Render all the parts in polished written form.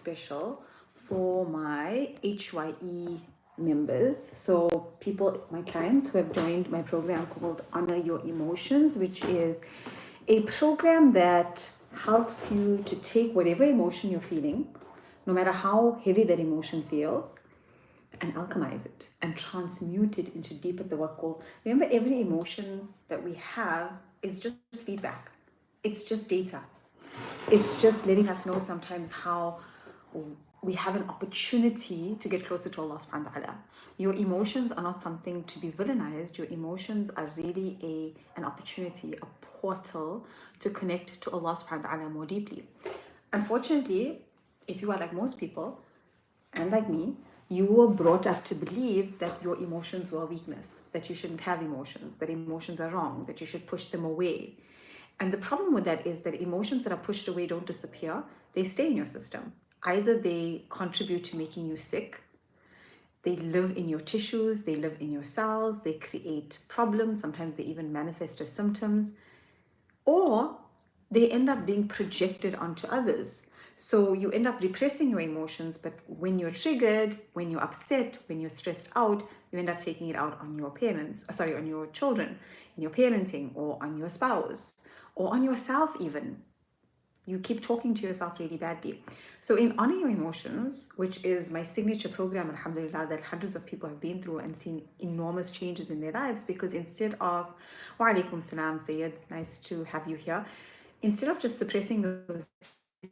special for my HYE members. So people, my clients who have joined my program called Honor Your Emotions, which is a program that helps you to take whatever emotion you're feeling, no matter how heavy that emotion feels, and alchemize it and transmute it into deeper tawakkul. Remember, every emotion that we have is just feedback. It's just data. It's just letting us know sometimes how we have an opportunity to get closer to Allah subhanahu wa ta'ala. Your emotions are not something to be villainized. Your emotions are really an opportunity, a portal to connect to Allah subhanahu wa ta'ala more deeply. Unfortunately, if you are like most people, and like me, you were brought up to believe that your emotions were a weakness, that you shouldn't have emotions, that emotions are wrong, that you should push them away. And the problem with that is that emotions that are pushed away don't disappear, they stay in your system. Either they contribute to making you sick, they live in your tissues, they live in your cells, they create problems, sometimes they even manifest as symptoms, or they end up being projected onto others. So you end up repressing your emotions, but when you're triggered, when you're upset, when you're stressed out, you end up taking it out on your parents, on your children, in your parenting, or on your spouse, or on yourself even. You keep talking to yourself really badly. So in Honor Your Emotions, which is my signature program, alhamdulillah, that hundreds of people have been through and seen enormous changes in their lives, because instead of, wa alaikum salam, Sayyid, nice to have you here, instead of just suppressing those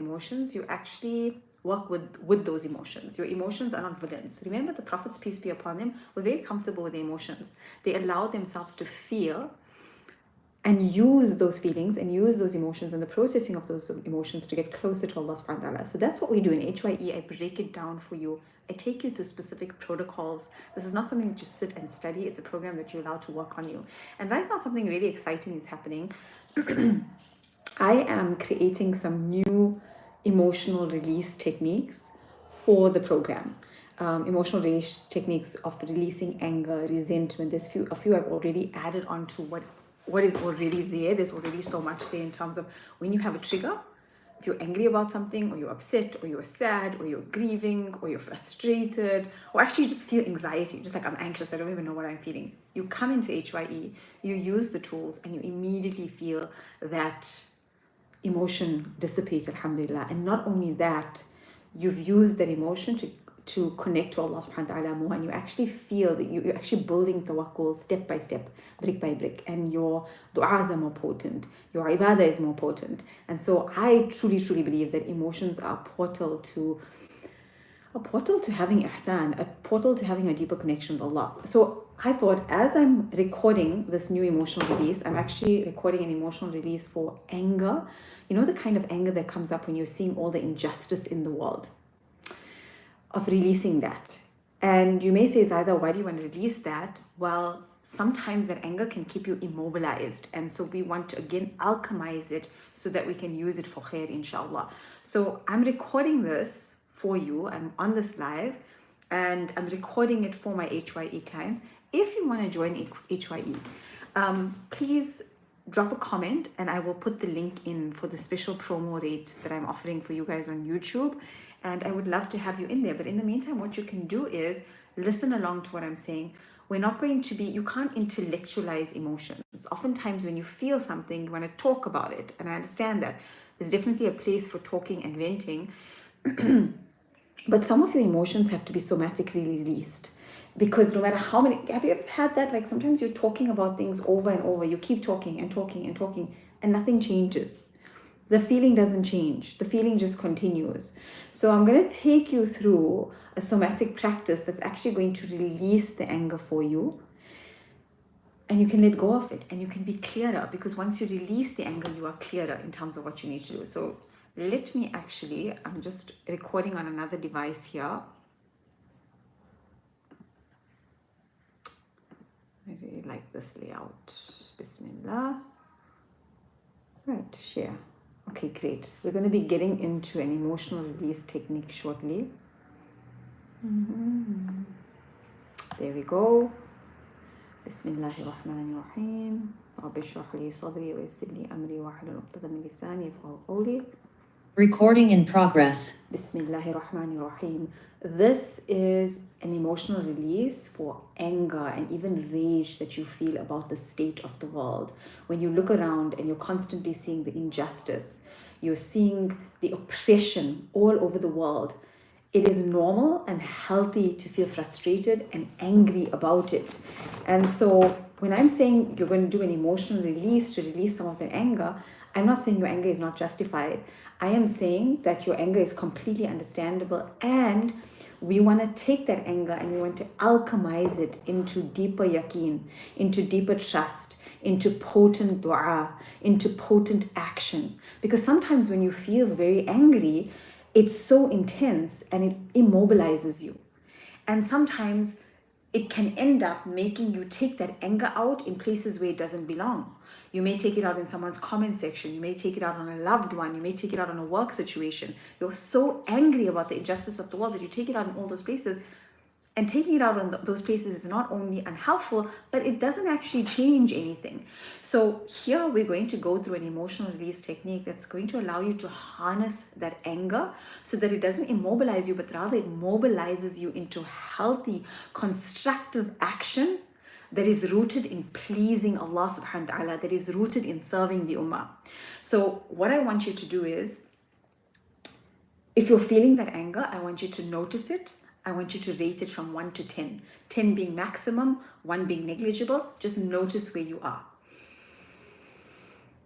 emotions, you actually work with those emotions. Your emotions are not villains. Remember, the prophets, peace be upon them, were very comfortable with their emotions. They allowed themselves to feel and use those feelings and use those emotions and the processing of those emotions to get closer to Allah subhanahu wa ta'ala. So that's what we do in HYE. I break it down for you. I take you to specific protocols. This is not something that you sit and study. It's a program that you're allowed to work on you. And right now, something really exciting is happening. I am creating some new emotional release techniques for the program. Emotional release techniques of releasing anger, resentment. There's a few I've already added on to what is already there. There's already so much there in terms of when you have a trigger, if you're angry about something, or you're upset, or you're sad, or you're grieving, or you're frustrated, or actually you just feel anxiety, just like I'm anxious, I don't even know what I'm feeling. You come into HYE, you use the tools, and you immediately feel that emotion dissipate, alhamdulillah. And not only that, you've used that emotion to connect to Allah subhanahu wa ta'ala more, and you actually feel that you're actually building tawakkul step by step, brick by brick, and your du'as are more potent, your ibadah is more potent. And so I truly believe that emotions are a portal to having ihsan, a portal to having a deeper connection with Allah. So I thought, as I'm recording this new emotional release, I'm actually recording an emotional release for anger. You know, the kind of anger that comes up when you're seeing all the injustice in the world, of releasing that. And you may say, Zaahida, why do you want to release that? Well, sometimes that anger can keep you immobilized. And so we want to, again, alchemize it so that we can use it for khair, inshallah. So I'm recording this for you. I'm on this live, and I'm recording it for my HYE clients. If you want to join HYE, please drop a comment and I will put the link in for the special promo rates that I'm offering for you guys on YouTube. And I would love to have you in there. But in the meantime, what you can do is listen along to what I'm saying. We're not going to be, you can't intellectualize emotions. Oftentimes when you feel something, you want to talk about it. And I understand that. There's definitely a place for talking and venting. But some of your emotions have to be somatically released. Because no matter how many, have you ever had that? Like sometimes you're talking about things over and over. You keep talking and talking and talking, and nothing changes. The feeling doesn't change. The feeling just continues. So I'm going to take you through a somatic practice that's actually going to release the anger for you. And you can let go of it and you can be clearer, because once you release the anger, you are clearer in terms of what you need to do. So let me actually, I'm just recording on another device here. I really like this layout. Bismillah. Right, share. Okay, great. We're going to be getting into an emotional release technique shortly. There we go. Bismillahirrahmanirrahim. Rabbi shrah li sadri wa yassir li amri wa hlul 'uqdatam min lisani yafqahu qawli. Recording in progress. Bismillahirrahmanirrahim. This is an emotional release for anger and even rage that you feel about the state of the world. When you look around and you're constantly seeing the injustice, you're seeing the oppression all over the world, it is normal and healthy to feel frustrated and angry about it. And so when I'm saying you're going to do an emotional release to release some of that anger, I'm not saying your anger is not justified. I am saying that your anger is completely understandable, and we want to take that anger and we want to alchemize it into deeper yaqeen, into deeper trust, into potent dua, into potent action. Because sometimes when you feel very angry, it's so intense and it immobilizes you. And sometimes it can end up making you take that anger out in places where it doesn't belong. You may take it out in someone's comment section. You may take it out on a loved one. You may take it out on a work situation. You're so angry about the injustice of the world that you take it out in all those places. And taking it out on those places is not only unhelpful, but it doesn't actually change anything. So here we're going to go through an emotional release technique that's going to allow you to harness that anger so that it doesn't immobilize you, but rather it mobilizes you into healthy, constructive action that is rooted in pleasing Allah subhanahu wa ta'ala, that is rooted in serving the ummah. So what I want you to do is, if you're feeling that anger, I want you to notice it. I want you to rate it from 1 to 10. 10 being maximum, 1 being negligible. Just notice where you are.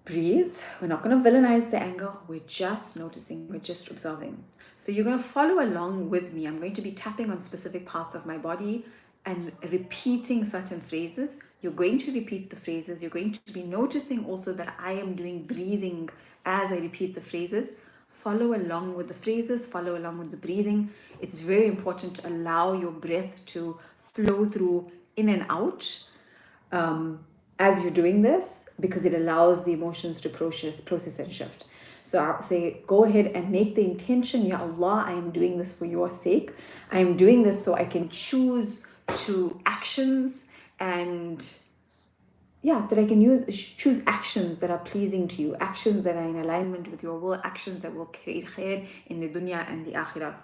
Breathe. We're not going to villainize the anger. We're just noticing. We're just observing. So you're going to follow along with me. I'm going to be tapping on specific parts of my body and repeating certain phrases. You're going to repeat the phrases. You're going to be noticing also that I am doing breathing as I repeat the phrases. Follow along with the phrases, follow along with the breathing. It's very important to allow your breath to flow through in and out as you're doing this, because it allows the emotions to process and shift. So I'll say, go ahead and make the intention, Ya Allah, I am doing this for your sake. I am doing this so I can choose to actions and that I can choose actions that are pleasing to you, actions that are in alignment with your will, actions that will create khair in the dunya and the akhirah.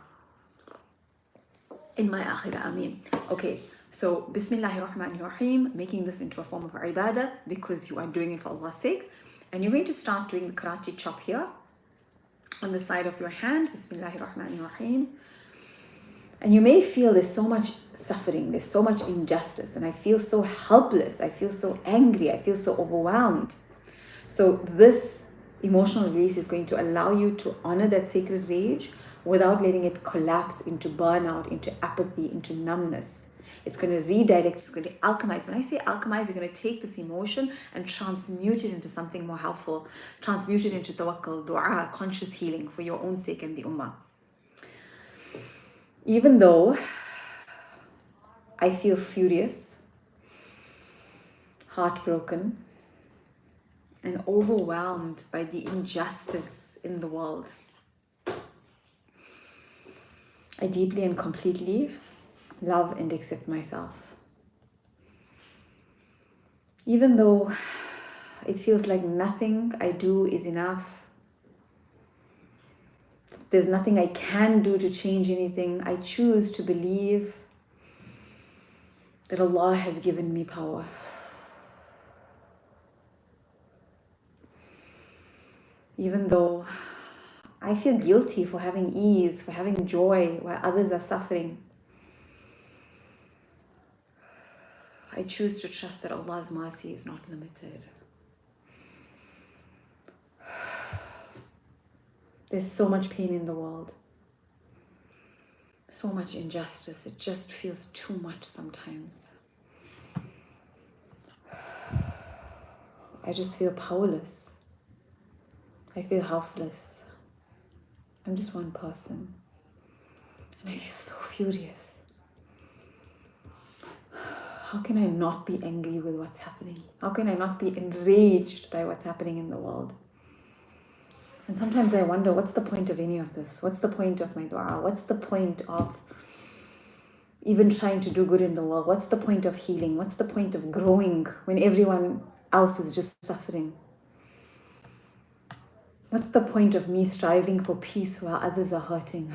In my akhirah, ameen. Okay, so Bismillahirrahmanirrahim, making this into a form of ibadah because you are doing it for Allah's sake. And you're going to start doing the karate chop here on the side of your hand. Bismillahirrahmanirrahim. And you may feel there's so much suffering, there's so much injustice, and I feel so helpless, I feel so angry, I feel so overwhelmed. So this emotional release is going to allow you to honor that sacred rage without letting it collapse into burnout, into apathy, into numbness. It's going to redirect, it's going to alchemize. When I say alchemize, you're going to take this emotion and transmute it into something more helpful, transmute it into tawakkul, dua, conscious healing for your own sake and the ummah. Even though I feel furious, heartbroken, and overwhelmed by the injustice in the world, I deeply and completely love and accept myself. Even though it feels like nothing I do is enough, there's nothing I can do to change anything, I choose to believe that Allah has given me power. Even though I feel guilty for having ease, for having joy while others are suffering, I choose to trust that Allah's mercy is not limited. There's so much pain in the world, so much injustice. It just feels too much sometimes. I just feel powerless. I feel helpless. I'm just one person. And I feel so furious. How can I not be angry with what's happening? How can I not be enraged by what's happening in the world? And sometimes I wonder, what's the point of any of this? What's the point of my dua? What's the point of even trying to do good in the world? What's the point of healing? What's the point of growing when everyone else is just suffering? What's the point of me striving for peace while others are hurting?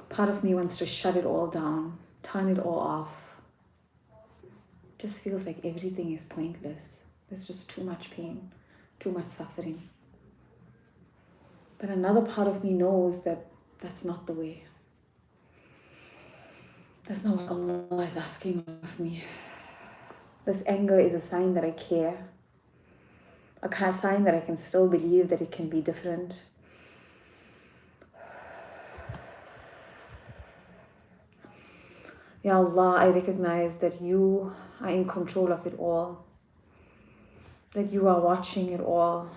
Part of me wants to shut it all down, turn it all off. Just feels like everything is pointless. There's just too much pain, too much suffering. But another part of me knows that that's not the way. That's not what Allah is asking of me. This anger is a sign that I care. A sign that I can still believe that it can be different. Ya Allah, I recognize that you are in control of it all. That you are watching it all.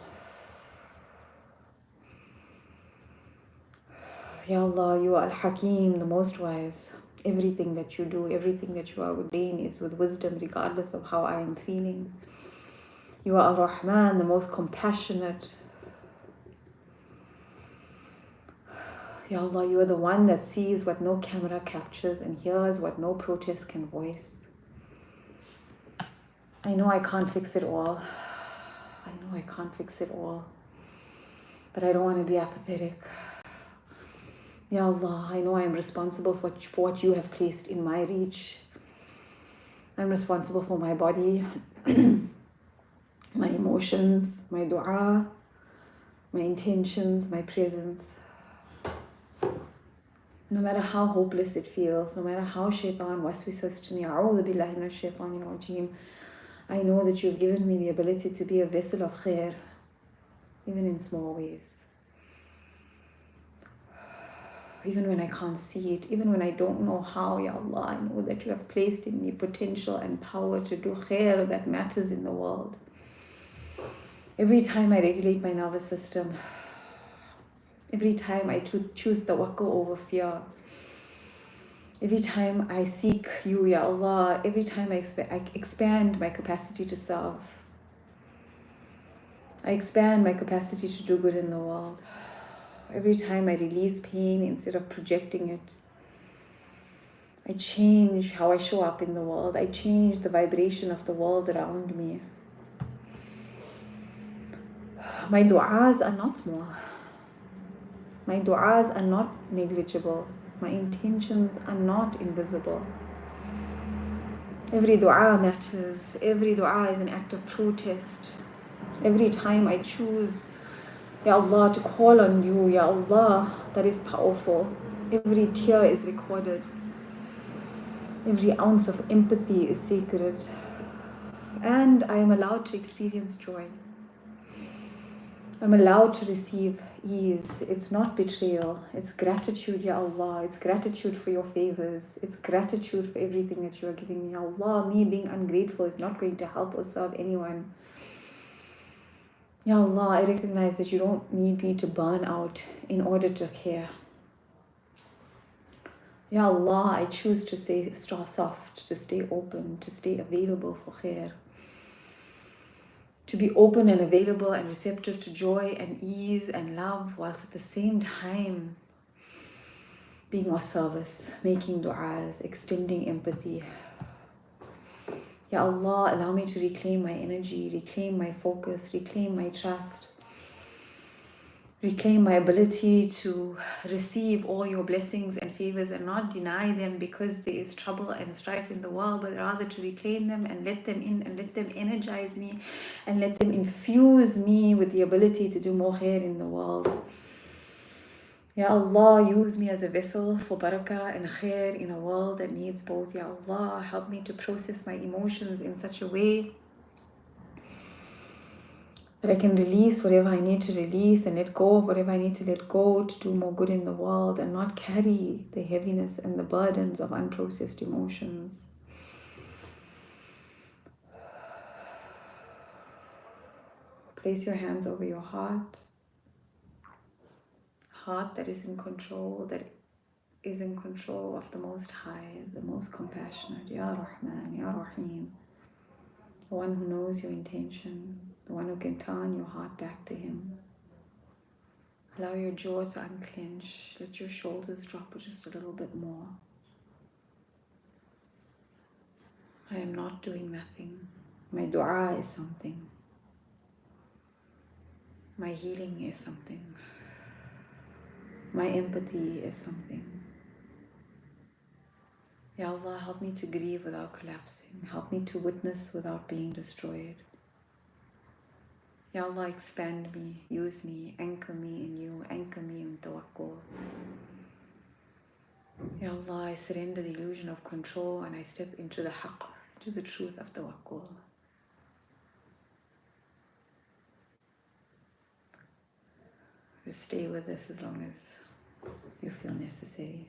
Ya Allah, you are Al-Hakim, the most wise. Everything that you do, everything that you are ordained is with wisdom regardless of how I am feeling. You are Ar-Rahman, the most compassionate. Ya Allah, you are the one that sees what no camera captures and hears what no protest can voice. I know I can't fix it all. I know I can't fix it all. But I don't want to be apathetic. Ya Allah, I know I am responsible for what you have placed in my reach. I'm responsible for my body, my emotions, my dua, my intentions, my presence. No matter how hopeless it feels, no matter how shaitan waswises to me, A'udhu billahi minash shaitanir rajeem, I know that you've given me the ability to be a vessel of khair, even in small ways. Even when I can't see it, even when I don't know how, Ya Allah, I know that you have placed in me potential and power to do khair that matters in the world. Every time I regulate my nervous system, every time I choose tawakkul over fear, every time I seek you, Ya Allah, every time I expand my capacity to serve, I expand my capacity to do good in the world. Every time I release pain instead of projecting it, I change how I show up in the world. I change the vibration of the world around me. My du'as are not small. My du'as are not negligible. My intentions are not invisible. Every dua matters. Every dua is an act of protest. Every time I choose, Ya Allah, to call on you, Ya Allah, that is powerful. Every tear is recorded. Every ounce of empathy is sacred. And I am allowed to experience joy. I'm allowed to receive ease. It's not betrayal. It's gratitude, Ya Allah. It's gratitude for your favors. It's gratitude for everything that you are giving me, Ya Allah. Me being ungrateful is not going to help or serve anyone. Ya Allah, I recognize that you don't need me to burn out in order to care. Ya Allah, I choose to stay soft, to stay open, to stay available for khair. To be open and available and receptive to joy and ease and love, whilst at the same time being of service, making du'as, extending empathy. Ya Allah, allow me to reclaim my energy, reclaim my focus, reclaim my trust, reclaim my ability to receive all your blessings and favors and not deny them because there is trouble and strife in the world, but rather to reclaim them and let them in and let them energize me and let them infuse me with the ability to do more khair in the world. Ya Allah, use me as a vessel for barakah and khair in a world that needs both. Ya Allah, help me to process my emotions in such a way that I can release whatever I need to release and let go of whatever I need to let go to do more good in the world and not carry the heaviness and the burdens of unprocessed emotions. Place your hands over your heart. Heart that is in control, that is in control of the Most High, the most compassionate, Ya Rahman, Ya Rahim, the one who knows your intention, the one who can turn your heart back to Him. Allow your jaw to unclench, let your shoulders drop just a little bit more. I am not doing nothing. My dua is something. My healing is something. My empathy is something. Ya Allah, help me to grieve without collapsing. Help me to witness without being destroyed. Ya Allah, expand me, use me, anchor me in you, anchor me in tawakkul. Ya Allah, I surrender the illusion of control and I step into the haqq, into the truth of tawakkul. Just stay with this as long as you feel necessary.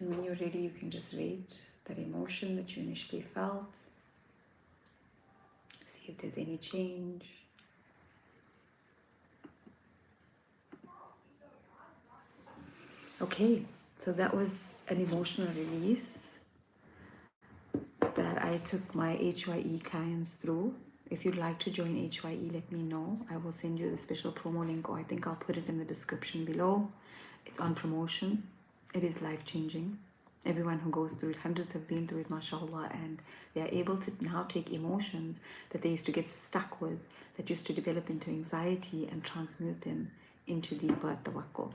And when you're ready, you can just rate that emotion that you initially felt. See if there's any change. Okay, so that was an emotional release that I took my HYE clients through. If you'd like to join HYE, let me know. I will send you the special promo link, or I think I'll put it in the description below. It's on promotion. It is life-changing. Everyone who goes through it, hundreds have been through it, mashallah, and they are able to now take emotions that they used to get stuck with, that used to develop into anxiety, and transmute them into deeper tawakkul.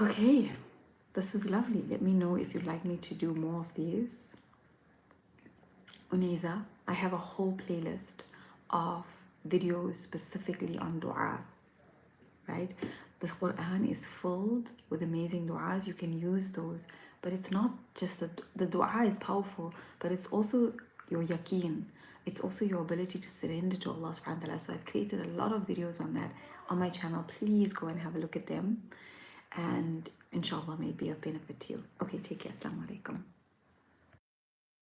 Okay, this was lovely. Let me know if you'd like me to do more of these. Uneza, I have a whole playlist of videos specifically on dua, right? The Quran is filled with amazing du'as. You can use those, but it's not just the du'a is powerful, but it's also your yaqeen. It's also your ability to surrender to Allah subhanahu wa ta'ala. So I've created a lot of videos on that on my channel. Please go and have a look at them, and inshallah may be of benefit to you. Okay, take care. Assalamu alaikum.